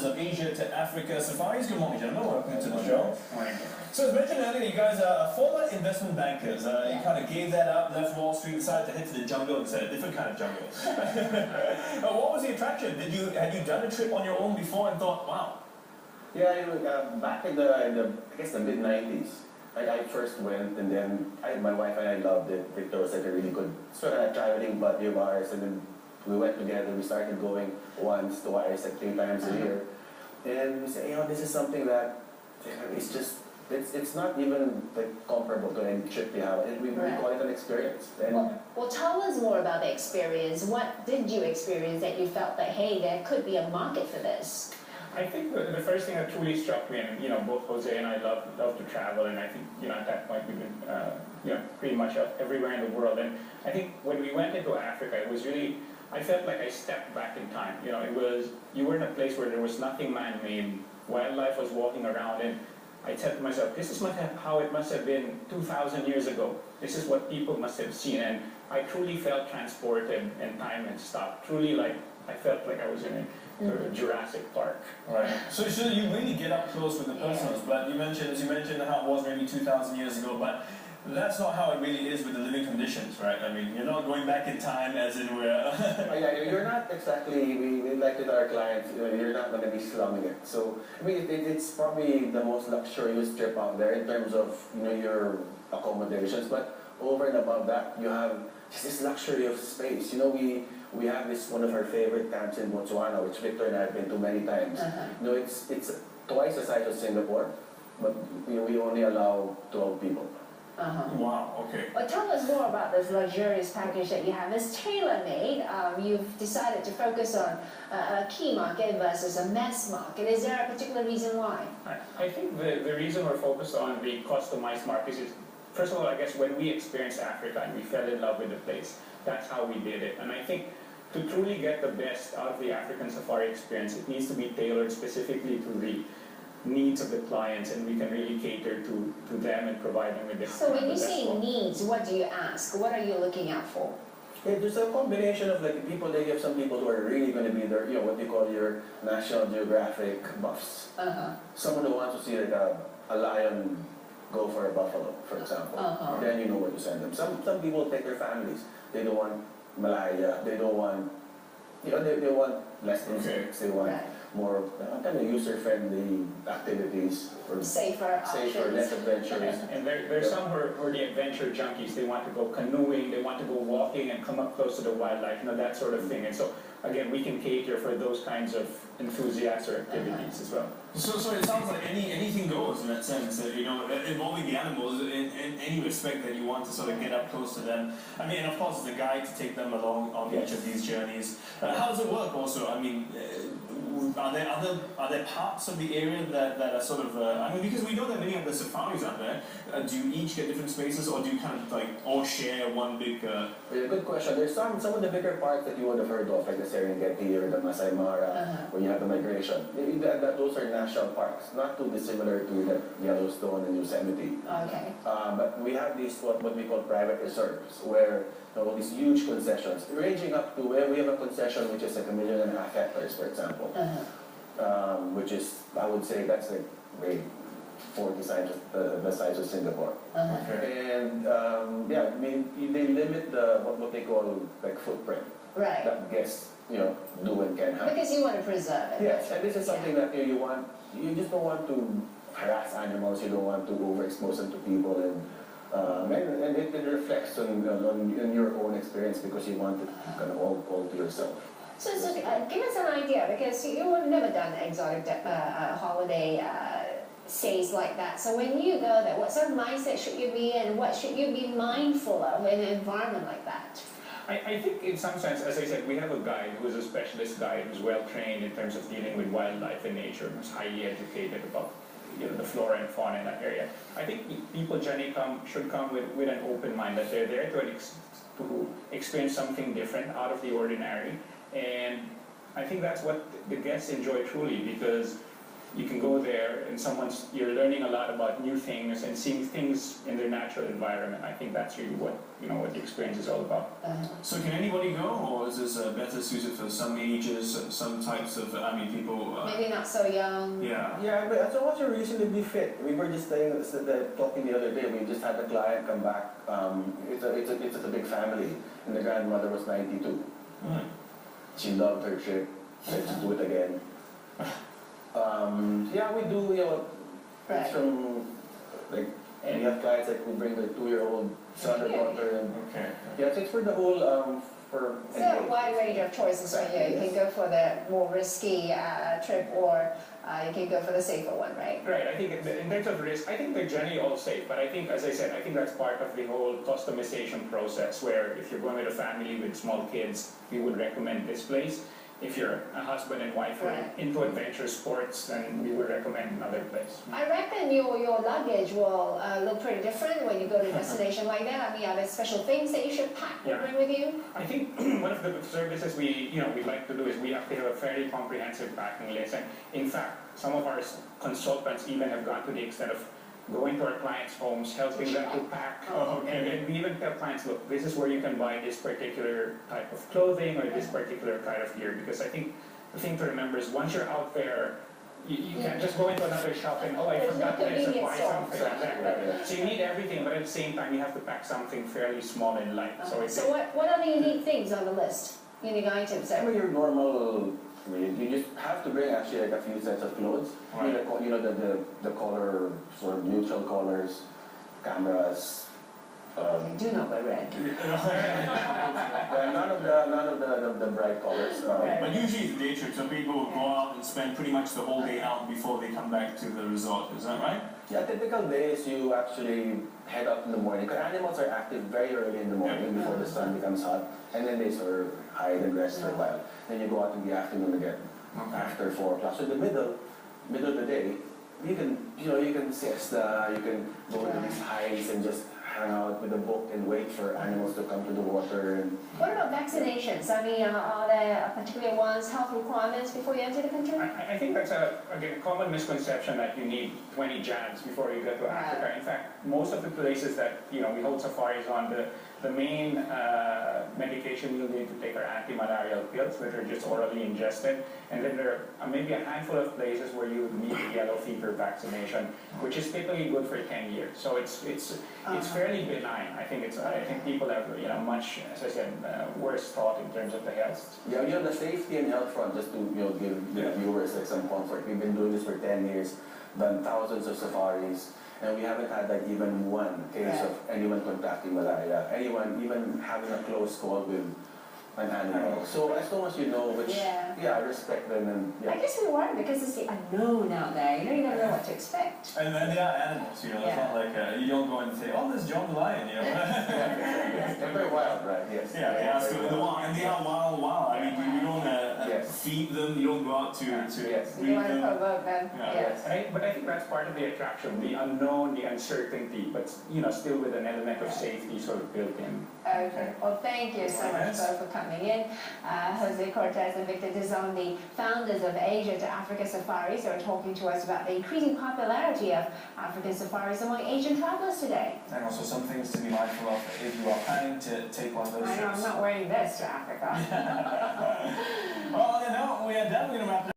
Partners of Asia to Africa Safaris. Good morning, gentlemen. Welcome to the show. Morning. So as mentioned earlier, you guys are former investment bankers. You kind of gave that up, left Wall Street, decided to head to the jungle instead, a different kind of jungle. What was the attraction? Had you done a trip on your own before and thought, wow? Yeah, back in the I guess the mid-90s, I first went, and then my wife and I loved it. Victor was like a really good sort of traveling buddy of ours, and then we went together. We started going once, twice, like 3 times a year, and we said, this is something that it's just. It's not even like comparable to any trip we have, and we call it an experience. Well, tell us more about the experience. What did you experience that you felt that, hey, there could be a market for this? I think the first thing that truly struck me, and both Jose and I love to travel, and I think at that point we've been pretty much everywhere in the world. And I think when we went into Africa, it was really, I felt like I stepped back in time. You were in a place where there was nothing man-made. Wildlife was walking around, and I said to myself, this is how it must have been 2,000 years ago. This is what people must have seen, and I truly felt transported, and time had stopped. Truly, I felt like I was in a Jurassic Park. Right. So you really get up close with the personals, but you mentioned how it was maybe 2,000 years ago, but that's not how it really is with the living conditions, right? I mean, you're not going back in time as in where... Yeah, you're not exactly, we like to tell our clients, you're not going to be slumming it. So, I mean, it's probably the most luxurious trip out there in terms of, your accommodations, but over and above that, you have just this luxury of space. We have this, one of our favorite camps in Botswana, which Victor and I have been to many times. It's twice the size of Singapore, but we only allow 12 people. Wow, okay. Well, tell us more about this luxurious package that you have. It's tailor-made. You've decided to focus on a key market versus a mass market. Is there a particular reason why? I think the reason we're focused on the customized markets is, first of all, I guess when we experienced Africa and we fell in love with the place, that's how we did it. And I think to truly get the best out of the African safari experience, it needs to be tailored specifically to the needs of the clients, and we can really cater to them and provide them with the So when you say needs, what do you ask? What are you looking out for? Yeah, there's a combination of people. They have some people who are really going to be there, what you call your National Geographic buffs. Someone who wants to see a lion go for a buffalo, for example. Then you know where to send them. Some people take their families. They don't want Malaya. They don't want, they want less insects. They want more kind of user-friendly activities, or safer, less adventurous. And there's some who are the adventure junkies. They want to go canoeing, they want to go walking and come up close to the wildlife, that sort of thing. And so, again, we can cater for those kinds of enthusiasts or activities as well. So it sounds like anything goes in that sense, involving the animals in any respect that you want to sort of get up close to them. I mean, and of course, the guide to take them along on each of these journeys. How does it work also? I mean, are there parts of the area that are sort of, because we know that many of the safaris out there, do you each get different spaces, or do you kind of all share one big... Yeah, good question. There's some of the bigger parts that you would have heard of, like the Serengeti or the Masai Mara, where you have the migration. Those are national parks, not too dissimilar to the Yellowstone and Yosemite. Okay. But we have these what we call private reserves, where all these huge concessions, ranging up to where we have a concession which is like 1.5 million hectares, for example, which is, I would say, that's like maybe 40 times the size of Singapore. And they limit what they call footprint that guests do and can have. Because you want to preserve it. Yes, and this is something that you just don't want to harass animals. You don't want to overexpose them to people, and it reflects on your own experience, because you want it kind of all to yourself. So give us an idea, because you've never done exotic holiday stays like that. So when you go there, what sort of mindset should you be in? What should you be mindful of in an environment like that? I think in some sense, as I said, we have a guide who is a specialist guide who's well trained in terms of dealing with wildlife and nature, who's highly educated about the flora and fauna in that area. I think people generally should come with an open mind, that they're there to experience something different, out of the ordinary. And I think that's what the guests enjoy truly, because you can go there and you're learning a lot about new things and seeing things in their natural environment. I think that's really what what the experience is all about. So can anybody go, or is this better suited for some ages, some types of, people? Maybe not so young. Yeah. Yeah, but as long as you're reasonably fit. We were just talking the other day. We just had a client come back. It's a big family, and the grandmother was 92. Right. She loved her trip. Let's do it again. Yeah, we do. Right. It's from like we have clients that will bring their 2-year-old son or daughter, and Okay. yeah, so it's for the whole for. So a wide range of choices for you. You can go for the more risky trip, or you can go for the safer one, right? Right, I think in terms of risk, I think they're generally all safe, but I think, as I said, I think that's part of the whole customization process, where if you're going with a family with small kids, we would recommend this place. If you're a husband and wife who are Right. into adventure sports, then we would recommend another place. I reckon your luggage will look pretty different when you go to a destination like that. I mean, are there special things that you should pack or Yeah. bring with you? I think one of the services we like to do is we actually have a fairly comprehensive packing list, and in fact, some of our consultants even have gone to the extent of going to our clients' homes, helping them to pack. Oh, okay. And we even tell clients, look, this is where you can buy this particular type of clothing or this particular kind of gear, because I think the thing to remember is once you're out there, you can't just go into another shop and, I There's no forgot this and convenience buy store. something like that. So you need everything, but at the same time, you have to pack something fairly small and light. So what are the unique things on the list? Unique items Some there? of your normal, you just have to bring actually like a few sets of clothes. Right. The color, sort of neutral colors, cameras. Do not wear red. None of the bright colors. But usually it's day trips, so people will go out and spend pretty much the whole day out before they come back to the resort. Is that right? Yeah, typical days you actually head out in the morning, because animals are active very early in the morning before the sun becomes hot, and then they sort of hide and rest for a while. Then you go out in the afternoon again, after 4 o'clock. So in the middle of the day, you can siesta, you can go to these hides and just hang out with a book and wait for animals to come to the water. And What about vaccinations? I mean, are there particular ones, health requirements before you enter the country? I think that's a common misconception that you need 20 jabs before you get to Africa. In fact, most of the places that we hold safaris on, the main medication you'll need to take are anti-malarial pills that are just orally ingested, and then there are maybe a handful of places where you would need the yellow fever vaccination, which is typically good for 10 years. So it's fairly benign. I think people have much, as I said, worse thought in terms of the health. yeah, the safety and health front, just to give the viewers like some comfort. We've been doing this for 10 years, done thousands of safaris, and we haven't had like even one case of anyone contracting malaria, anyone even having a close call with an animal. So as long as you know which, respect them and I guess we worry because it's the unknown out there. You never know what to expect. And then they are animals, it's not like you don't go and say, oh, there's John the Lion, They're very wild, right? Yes. Yeah, they are still in the wild, and they are wild. I mean, you don't feed them, you don't go out to Yes. You breed want to them. provoke them. Yeah. Yes. But I think that's part of the attraction, the unknown, the uncertainty, but still with an element of safety sort of built in. Okay. Well, thank you so much both for coming in. Jose Cortez and Victor Dizon, the founders of Asia to Africa Safaris, are talking to us about the increasing popularity of African safaris among Asian travelers today. And also some things to be mindful of if you are planning to take one of those I know I'm trips. not wearing this to Africa. Well, we are definitely going to wrap it up.